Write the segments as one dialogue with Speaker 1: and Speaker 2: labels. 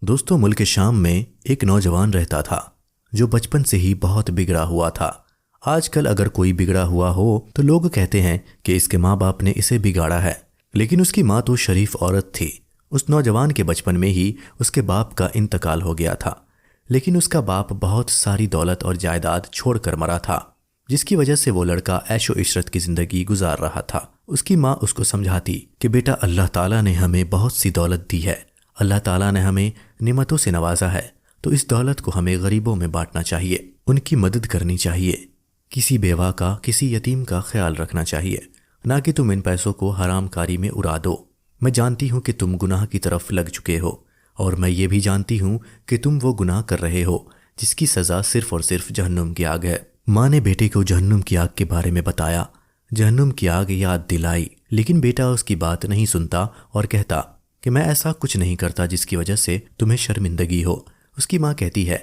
Speaker 1: दोस्तों, मुल्क शाम में एक नौजवान रहता था जो बचपन से ही बहुत बिगड़ा हुआ था। आजकल अगर कोई बिगड़ा हुआ हो तो लोग कहते हैं कि इसके माँ बाप ने इसे बिगाड़ा है, लेकिन उसकी माँ तो शरीफ औरत थी। उस नौजवान के बचपन में ही उसके बाप का इंतकाल हो गया था, लेकिन उसका बाप बहुत सारी दौलत और जायदाद छोड़कर मरा था, जिसकी वजह से वो लड़का ऐशो इशरत की जिंदगी गुजार रहा था। उसकी माँ उसको समझाती कि बेटा, अल्लाह ताला ने हमें बहुत सी दौलत दी है, अल्लाह ताला ने हमें निमतों से नवाजा है, तो इस दौलत को हमें गरीबों में बांटना चाहिए, उनकी मदद करनी चाहिए, किसी बेवा का, किसी यतीम का ख्याल रखना चाहिए, ना कि तुम इन पैसों को हरामकारी में उड़ा दो। मैं जानती हूँ कि तुम गुनाह की तरफ लग चुके हो, और मैं ये भी जानती हूँ कि तुम वो गुनाह कर रहे हो जिसकी सज़ा सिर्फ और सिर्फ जहन्नुम की आग है। माँ ने बेटे को जहन्नुम की आग के बारे में बताया, जहन्नुम की आग याद दिलाई, लेकिन बेटा उसकी बात नहीं सुनता और कहता कि मैं ऐसा कुछ नहीं करता जिसकी वजह से तुम्हें शर्मिंदगी हो। उसकी माँ कहती है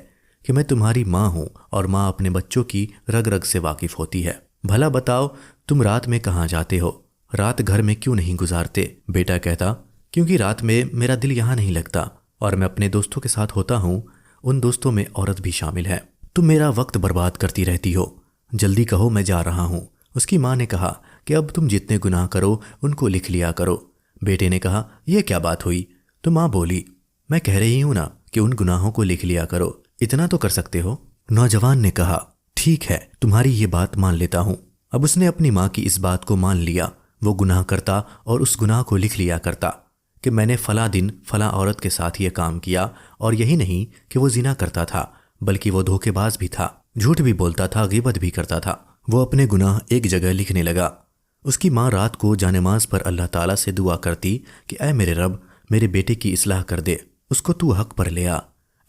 Speaker 1: कि मैं तुम्हारी माँ हूँ और माँ अपने बच्चों की रग रग से वाकिफ़ होती है। भला बताओ, तुम रात में कहाँ जाते हो, रात घर में क्यों नहीं गुजारते? बेटा कहता, क्योंकि रात में मेरा दिल यहाँ नहीं लगता और मैं अपने दोस्तों के साथ होता हूँ, उन दोस्तों में औरत भी शामिल है। तुम मेरा वक्त बर्बाद करती रहती हो, जल्दी कहो, मैं जा रहा हूँ। उसकी माँ ने कहा कि अब तुम जितने गुनाह करो उनको लिख लिया करो। बेटे ने कहा, यह क्या बात हुई? तो माँ बोली, मैं कह रही हूँ ना कि उन गुनाहों को लिख लिया करो, इतना तो कर सकते हो। नौजवान ने कहा, ठीक है, तुम्हारी ये बात मान लेता हूँ। अब उसने अपनी माँ की इस बात को मान लिया। वो गुनाह करता और उस गुनाह को लिख लिया करता कि मैंने फला दिन फला औरत के साथ ये काम किया, और यही नहीं कि वो जिना करता था, बल्कि वो धोखेबाज भी था, झूठ भी बोलता था, ग़ीबत भी करता था। वो अपने गुनाह एक जगह लिखने लगा। उसकी माँ रात को जानमाज पर अल्लाह ताला से दुआ करती कि ऐ मेरे रब, मेरे बेटे की इस्लाह कर दे, उसको तू हक पर ले आ।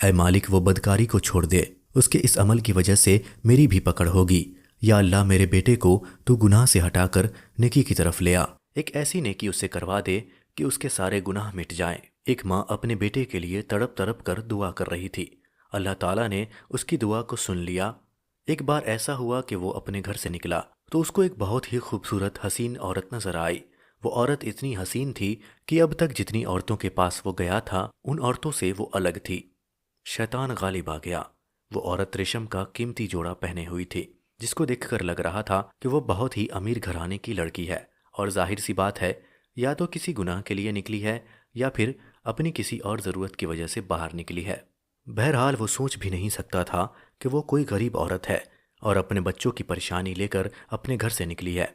Speaker 1: ऐ मालिक, वो बदकारी को छोड़ दे, उसके इस अमल की वजह से मेरी भी पकड़ होगी। या अल्लाह, मेरे बेटे को तू गुनाह से हटाकर नेकी की तरफ ले आ, एक ऐसी नेकी उससे करवा दे कि उसके सारे गुनाह मिट जाएं। एक माँ अपने बेटे के लिए तड़प तड़प कर दुआ कर रही थी। अल्लाह ताला ने उसकी दुआ को सुन लिया। एक बार ऐसा हुआ कि वो अपने घर से निकला तो उसको एक बहुत ही खूबसूरत हसीन औरत नजर आई। वो औरत इतनी हसीन थी कि अब तक जितनी औरतों के पास वो गया था, उन औरतों से वो अलग थी। शैतान गालिब आ गया। वो औरत रेशम का कीमती जोड़ा पहने हुई थी, जिसको देखकर लग रहा था कि वो बहुत ही अमीर घराने की लड़की है, और जाहिर सी बात है, या तो किसी गुनाह के लिए निकली है या फिर अपनी किसी और ज़रूरत की वजह से बाहर निकली है। बहरहाल वो सोच भी नहीं सकता था कि वो कोई गरीब औरत है और अपने बच्चों की परेशानी लेकर अपने घर से निकली है।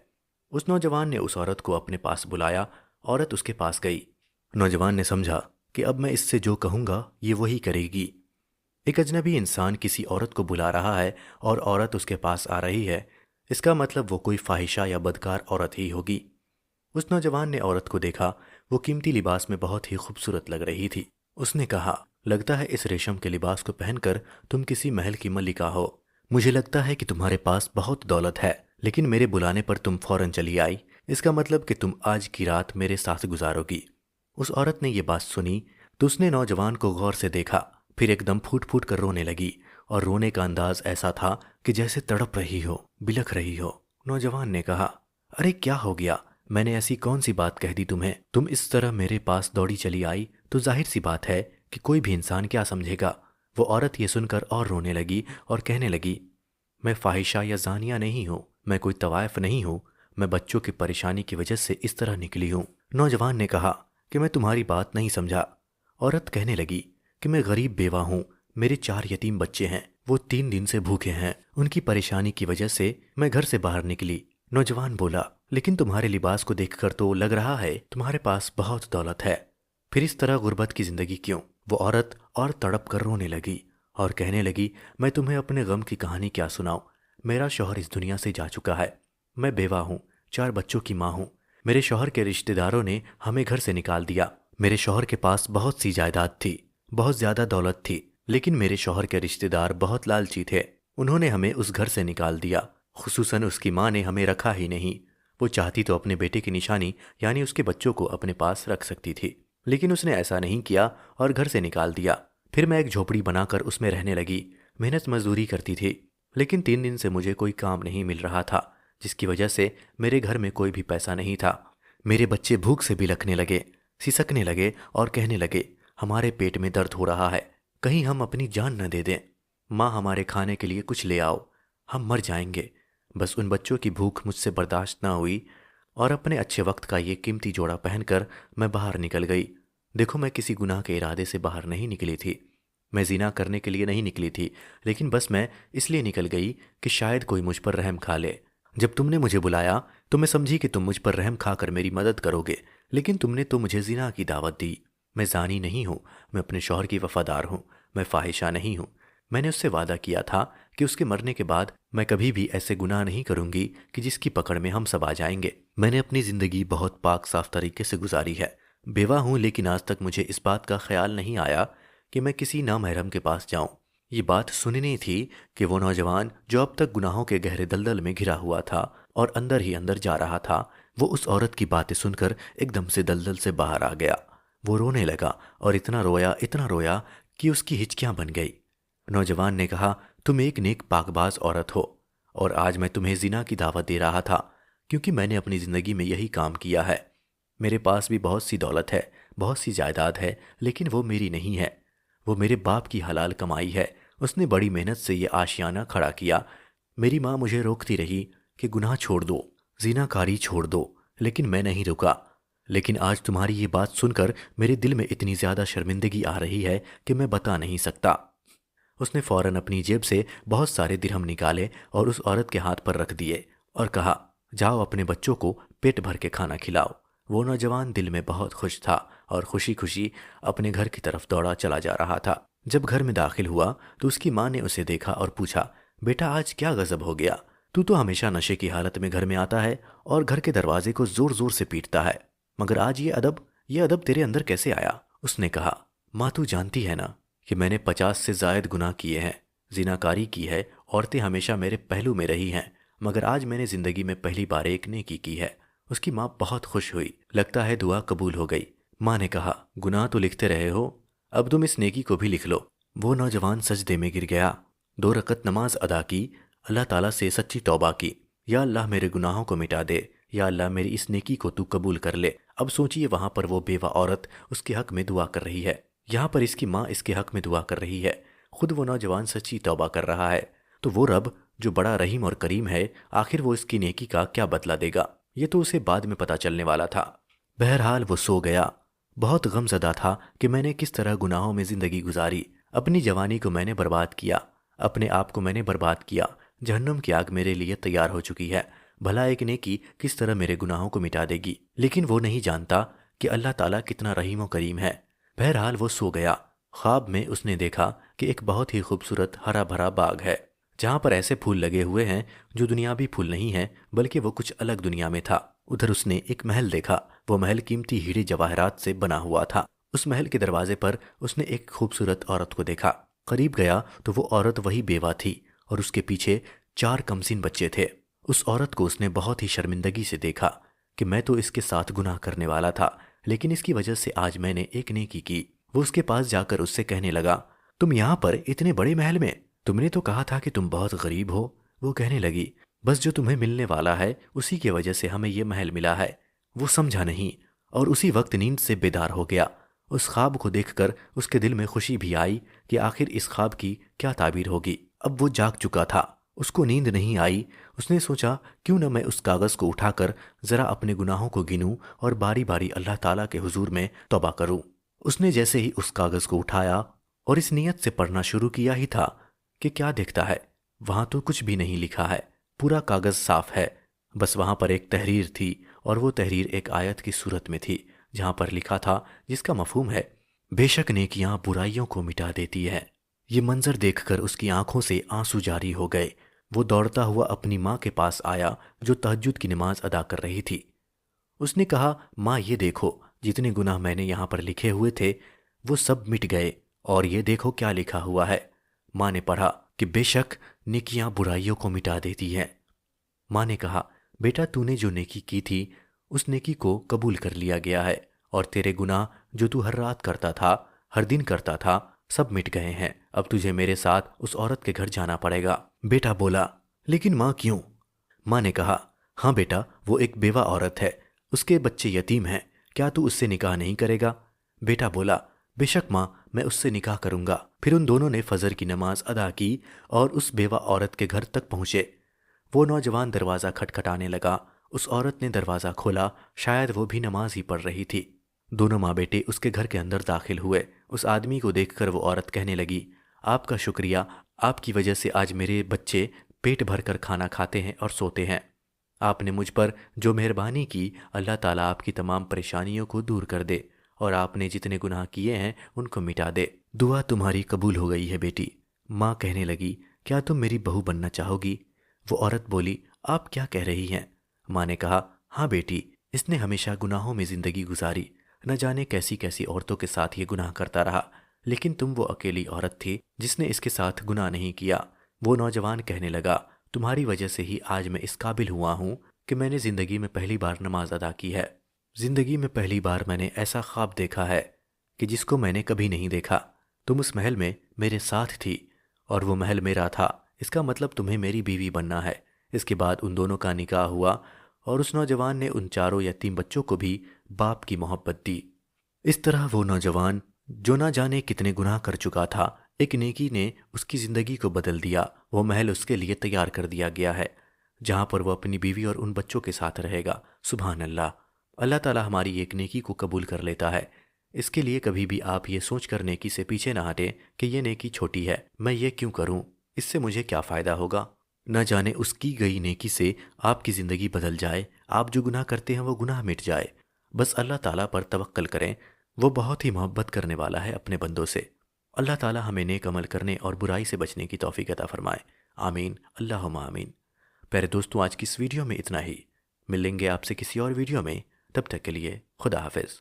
Speaker 1: उस नौजवान ने उस औरत को अपने पास बुलाया। औरत उसके पास गई। नौजवान ने समझा कि अब मैं इससे जो कहूँगा ये वही करेगी। एक अजनबी इंसान किसी औरत को बुला रहा है और औरत उसके पास आ रही है, इसका मतलब वो कोई फाहिशा या बदकार औरत ही होगी। उस नौजवान ने औरत को देखा। वो कीमती लिबास में बहुत ही खूबसूरत लग रही थी। उसने कहा, लगता है इस रेशम के लिबास को पहनकर तुम किसी महल की मलिका हो। मुझे लगता है कि तुम्हारे पास बहुत दौलत है, लेकिन मेरे बुलाने पर तुम फौरन चली आई, इसका मतलब कि तुम आज की रात मेरे साथ गुजारोगी। उस औरत ने ये बात सुनी तो उसने नौजवान को गौर से देखा, फिर एकदम फूट फूट कर रोने लगी, और रोने का अंदाज ऐसा था कि जैसे तड़प रही हो, बिलख रही हो। नौजवान ने कहा, अरे क्या हो गया? मैंने ऐसी कौन सी बात कह दी तुम्हें? तुम इस तरह मेरे पास दौड़ी चली आई तो जाहिर सी बात है कि कोई भी इंसान क्या समझेगा। वो औरत ये सुनकर और रोने लगी और कहने लगी, मैं फाहिशा या जानिया नहीं हूँ, मैं कोई तवाइफ नहीं हूँ, मैं बच्चों की परेशानी की वजह से इस तरह निकली हूँ। नौजवान ने कहा कि मैं तुम्हारी बात नहीं समझा। औरत कहने लगी कि मैं गरीब बेवा हूँ, मेरे 4 यतीम बच्चे हैं, वो 3 दिन से भूखे हैं, उनकी परेशानी की वजह से मैं घर से बाहर निकली। नौजवान बोला, लेकिन तुम्हारे लिबास को देखकर तो लग रहा है तुम्हारे पास बहुत दौलत है, फिर इस तरह गुर्बत की जिंदगी क्यों? वो औरत और तड़प कर रोने लगी और कहने लगी, मैं तुम्हें अपने गम की कहानी क्या सुनाऊं? मेरा शौहर इस दुनिया से जा चुका है, मैं बेवा हूँ, 4 बच्चों की माँ हूँ। मेरे शौहर के रिश्तेदारों ने हमें घर से निकाल दिया। मेरे शौहर के पास बहुत सी जायदाद थी, बहुत ज़्यादा दौलत थी, लेकिन मेरे शौहर के रिश्तेदार बहुत लालची थे, उन्होंने हमें उस घर से निकाल दिया। खुसूसन उसकी माँ ने हमें रखा ही नहीं। वो चाहती तो अपने बेटे की निशानी यानी उसके बच्चों को अपने पास रख सकती थी, लेकिन उसने ऐसा नहीं किया और घर से निकाल दिया। फिर मैं एक झोपड़ी बनाकर उसमें रहने लगी, मेहनत मजदूरी करती थी, लेकिन 3 दिन से मुझे कोई काम नहीं मिल रहा था, जिसकी वजह से मेरे घर में कोई भी पैसा नहीं था। मेरे बच्चे भूख से बिलखने लगे, सिसकने लगे और कहने लगे, ہمارے پیٹ میں درد ہو رہا ہے، کہیں ہم اپنی جان نہ دے دیں۔ ماں ہمارے کھانے کے لیے کچھ لے آؤ، ہم مر جائیں گے۔ بس ان بچوں کی بھوک مجھ سے برداشت نہ ہوئی اور اپنے اچھے وقت کا یہ قیمتی جوڑا پہن کر میں باہر نکل گئی۔ دیکھو، میں کسی گناہ کے ارادے سے باہر نہیں نکلی تھی، میں زنا کرنے کے لیے نہیں نکلی تھی، لیکن بس میں اس لیے نکل گئی کہ شاید کوئی مجھ پر رحم کھا لے۔ جب تم نے مجھے بلایا تو میں سمجھی کہ تم مجھ پر رحم کھا کر میری مدد کرو گے، لیکن تم نے تو مجھے زنا کی دعوت دی۔ میں زانی نہیں ہوں، میں اپنے شوہر کی وفادار ہوں، میں فاحشہ نہیں ہوں۔ میں نے اس سے وعدہ کیا تھا کہ اس کے مرنے کے بعد میں کبھی بھی ایسے گناہ نہیں کروں گی کہ جس کی پکڑ میں ہم سب آ جائیں گے۔ میں نے اپنی زندگی بہت پاک صاف طریقے سے گزاری ہے، بیوہ ہوں، لیکن آج تک مجھے اس بات کا خیال نہیں آیا کہ میں کسی نامحرم کے پاس جاؤں۔ یہ بات سننی تھی کہ وہ نوجوان جو اب تک گناہوں کے گہرے دلدل میں گھرا ہوا تھا اور اندر ہی اندر جا رہا تھا، وہ اس عورت کی باتیں سن کر ایک دم سے دلدل سے باہر آ گیا۔ وہ رونے لگا اور اتنا رویا کہ اس کی ہچکیاں بن گئی۔ نوجوان نے کہا، تم ایک نیک پاک باز عورت ہو اور آج میں تمہیں زنا کی دعوت دے رہا تھا کیونکہ میں نے اپنی زندگی میں یہی کام کیا ہے۔ میرے پاس بھی بہت سی دولت ہے، بہت سی جائیداد ہے، لیکن وہ میری نہیں ہے، وہ میرے باپ کی حلال کمائی ہے۔ اس نے بڑی محنت سے یہ آشیانہ کھڑا کیا۔ میری ماں مجھے روکتی رہی کہ گناہ چھوڑ دو، زنا کاری چھوڑ دو، لیکن میں نہیں رکا۔ لیکن آج تمہاری یہ بات سن کر میرے دل میں اتنی زیادہ شرمندگی آ رہی ہے کہ میں بتا نہیں سکتا۔ اس نے فوراً اپنی جیب سے بہت سارے درہم نکالے اور اس عورت کے ہاتھ پر رکھ دیے اور کہا، جاؤ اپنے بچوں کو پیٹ بھر کے کھانا کھلاؤ۔ وہ نوجوان دل میں بہت خوش تھا اور خوشی خوشی اپنے گھر کی طرف دوڑا چلا جا رہا تھا۔ جب گھر میں داخل ہوا تو اس کی ماں نے اسے دیکھا اور پوچھا، بیٹا آج کیا غضب ہو گیا؟ تو ہمیشہ نشے کی حالت میں گھر میں آتا ہے اور گھر کے دروازے کو زور زور سے پیٹتا ہے، مگر آج یہ ادب تیرے اندر کیسے آیا؟ اس نے کہا، ماں تو جانتی ہے نا کہ میں نے 50 سے زائد گناہ کیے ہیں، زناکاری کی ہے، عورتیں ہمیشہ میرے پہلو میں رہی ہیں، مگر آج میں نے زندگی میں پہلی بار ایک نیکی کی ہے۔ اس کی ماں بہت خوش ہوئی، لگتا ہے دعا قبول ہو گئی۔ ماں نے کہا، گناہ تو لکھتے رہے ہو، اب تم اس نیکی کو بھی لکھ لو۔ وہ نوجوان سجدے میں گر گیا، 2 رکعت نماز ادا کی، اللہ تعالیٰ سے سچی توبہ کی، یا اللہ میرے گناہوں کو مٹا دے، یا اللہ میری اس نیکی کو تو قبول کر لے۔ اب سوچئے وہاں پر وہ بیوہ عورت اس کے حق میں دعا کر رہی ہے، یہاں پر اس کی ماں اس کے حق میں دعا کر رہی ہے، خود وہ نوجوان سچی توبہ کر رہا ہے، تو وہ رب جو بڑا رحیم اور کریم ہے، آخر وہ اس کی نیکی کا کیا بدلہ دے گا؟ یہ تو اسے بعد میں پتہ چلنے والا تھا۔ بہرحال وہ سو گیا، بہت غم زدہ تھا کہ میں نے کس طرح گناہوں میں زندگی گزاری، اپنی جوانی کو میں نے برباد کیا، اپنے آپ کو میں نے برباد کیا، جہنم کی آگ میرے لیے تیار ہو چکی ہے، بھلا ایک نیکی کس طرح میرے گناہوں کو مٹا دے گی؟ لیکن وہ نہیں جانتا کہ اللہ تعالیٰ کتنا رحیم و کریم ہے۔ بہرحال وہ سو گیا۔ خواب میں اس نے دیکھا کہ ایک بہت ہی خوبصورت ہرا بھرا باغ ہے، جہاں پر ایسے پھول لگے ہوئے ہیں جو دنیاوی پھول نہیں ہیں بلکہ وہ کچھ الگ دنیا میں تھا۔ ادھر اس نے ایک محل دیکھا، وہ محل قیمتی ہیرے جواہرات سے بنا ہوا تھا۔ اس محل کے دروازے پر اس نے ایک خوبصورت عورت کو دیکھا، قریب گیا تو وہ عورت وہی بیوہ تھی اور اس کے پیچھے 4 کمسن بچے تھے۔ اس عورت کو اس نے بہت ہی شرمندگی سے دیکھا کہ میں تو اس کے ساتھ گناہ کرنے والا تھا، لیکن اس کی وجہ سے آج میں نے ایک نیکی کی۔ وہ اس کے پاس جا کر اس سے کہنے لگا، تم یہاں پر اتنے بڑے محل میں؟ تم نے تو کہا تھا کہ تم بہت غریب ہو۔ وہ کہنے لگی، بس جو تمہیں ملنے والا ہے اسی کی وجہ سے ہمیں یہ محل ملا ہے۔ وہ سمجھا نہیں اور اسی وقت نیند سے بیدار ہو گیا۔ اس خواب کو دیکھ کر اس کے دل میں خوشی بھی آئی کہ آخر اس خواب کی کیا تعبیر ہوگی۔ اب وہ جاگ چکا تھا، اس کو نیند نہیں آئی۔ اس نے سوچا کیوں نہ میں اس کاغذ کو اٹھا کر ذرا اپنے گناہوں کو گنوں اور باری باری اللہ تعالیٰ کے حضور میں توبہ کروں۔ اس نے جیسے ہی اس کاغذ کو اٹھایا اور اس نیت سے پڑھنا شروع کیا ہی تھا کہ کیا دیکھتا ہے، وہاں تو کچھ بھی نہیں لکھا ہے، پورا کاغذ صاف ہے، بس وہاں پر ایک تحریر تھی اور وہ تحریر ایک آیت کی صورت میں تھی، جہاں پر لکھا تھا جس کا مفہوم ہے، بے شک نیکیاں برائیوں کو مٹا دیتی ہے۔ یہ منظر دیکھ کر اس کی آنکھوں سے آنسو جاری ہو گئے۔ وہ دوڑتا ہوا اپنی ماں کے پاس آیا جو تہجد کی نماز ادا کر رہی تھی۔ اس نے کہا، ماں یہ دیکھو، جتنے گناہ میں نے یہاں پر لکھے ہوئے تھے وہ سب مٹ گئے، اور یہ دیکھو کیا لکھا ہوا ہے۔ ماں نے پڑھا کہ بے شک نیکیاں برائیوں کو مٹا دیتی ہیں۔ ماں نے کہا، بیٹا تو نے جو نیکی کی تھی اس نیکی کو قبول کر لیا گیا ہے، اور تیرے گناہ جو تو ہر رات کرتا تھا، ہر دن کرتا تھا، سب مٹ گئے ہیں۔ اب تجھے میرے ساتھ اس عورت کے گھر جانا پڑے گا۔ بیٹا بولا، لیکن ماں کیوں؟ ماں نے کہا، ہاں بیٹا، وہ ایک بیوہ عورت ہے، اس کے بچے یتیم ہیں، کیا تو اس سے نکاح نہیں کرے گا؟ بیٹا بولا، बेशक माँ, मैं उससे निकाह करूँगा। फिर उन दोनों ने फजर की नमाज अदा की और उस बेवा औरत के घर तक पहुँचे। वो नौजवान दरवाज़ा खटखटाने लगा। उस औरत ने दरवाज़ा खोला, शायद वो भी नमाज ही पढ़ रही थी। दोनों माँ बेटे उसके घर के अंदर दाखिल हुए। उस आदमी को देखकर वो औरत कहने लगी, आपका शुक्रिया, आपकी वजह से आज मेरे बच्चे पेट भर कर खाना खाते हैं और सोते हैं। आपने मुझ पर जो मेहरबानी की, अल्लाह ताला आपकी तमाम परेशानियों को दूर कर दे और आपने जितने गुनाह किए हैं उनको मिटा दे। दुआ तुम्हारी कबूल हो गई है बेटी। माँ कहने लगी, क्या तुम मेरी बहू बनना चाहोगी? वो औरत बोली, आप क्या कह रही हैं? माँ ने कहा, हाँ बेटी, इसने हमेशा गुनाहों में ज़िंदगी गुजारी, न जाने कैसी कैसी औरतों के साथ ये गुनाह करता रहा, लेकिन तुम वो अकेली औरत थी जिसने इसके साथ गुनाह नहीं किया। वो नौजवान कहने लगा, तुम्हारी वजह से ही आज मैं इस काबिल हुआ हूँ कि मैंने ज़िंदगी में पहली बार नमाज अदा की है। ज़िंदगी में पहली बार मैंने ऐसा ख्वाब देखा है कि जिसको मैंने कभी नहीं देखा। तुम उस महल में मेरे साथ थी और वो महल मेरा था। इसका मतलब तुम्हें मेरी बीवी बनना है। इसके बाद उन दोनों का निकाह हुआ और उस नौजवान ने उन चारों यतीम बच्चों को भी बाप की मोहब्बत दी। इस तरह वो नौजवान जो ना जाने कितने गुनाह कर चुका था, एक नेकी ने उसकी ज़िंदगी को बदल दिया। वो महल उसके लिए तैयार कर दिया गया है जहाँ पर वो अपनी बीवी और उन बच्चों के साथ रहेगा। सुभान अल्लाह। अल्लाह ताला हमारी एक नेकी को कबूल कर लेता है। इसके लिए कभी भी आप ये सोच कर नेकी से पीछे ना हटें कि ये नेकी छोटी है, मैं ये क्यों करूं, इससे मुझे क्या फ़ायदा होगा। न जाने उसकी गई नेकी से आपकी ज़िंदगी बदल जाए, आप जो गुनाह करते हैं वो गुनाह मिट जाए। बस अल्लाह ताला पर तवक्कल करें, वो बहुत ही मोहब्बत करने वाला है अपने बंदों से। अल्लाह ताला हमें नेक अमल करने और बुराई से बचने की तौफीक अता फरमाए। आमीन, अल्लाहुम्मा आमीन। प्यारे दोस्तों, आज की इस वीडियो में इतना ही। मिलेंगे आपसे किसी और वीडियो में, तब तक के लिए खुदा हाफिज़।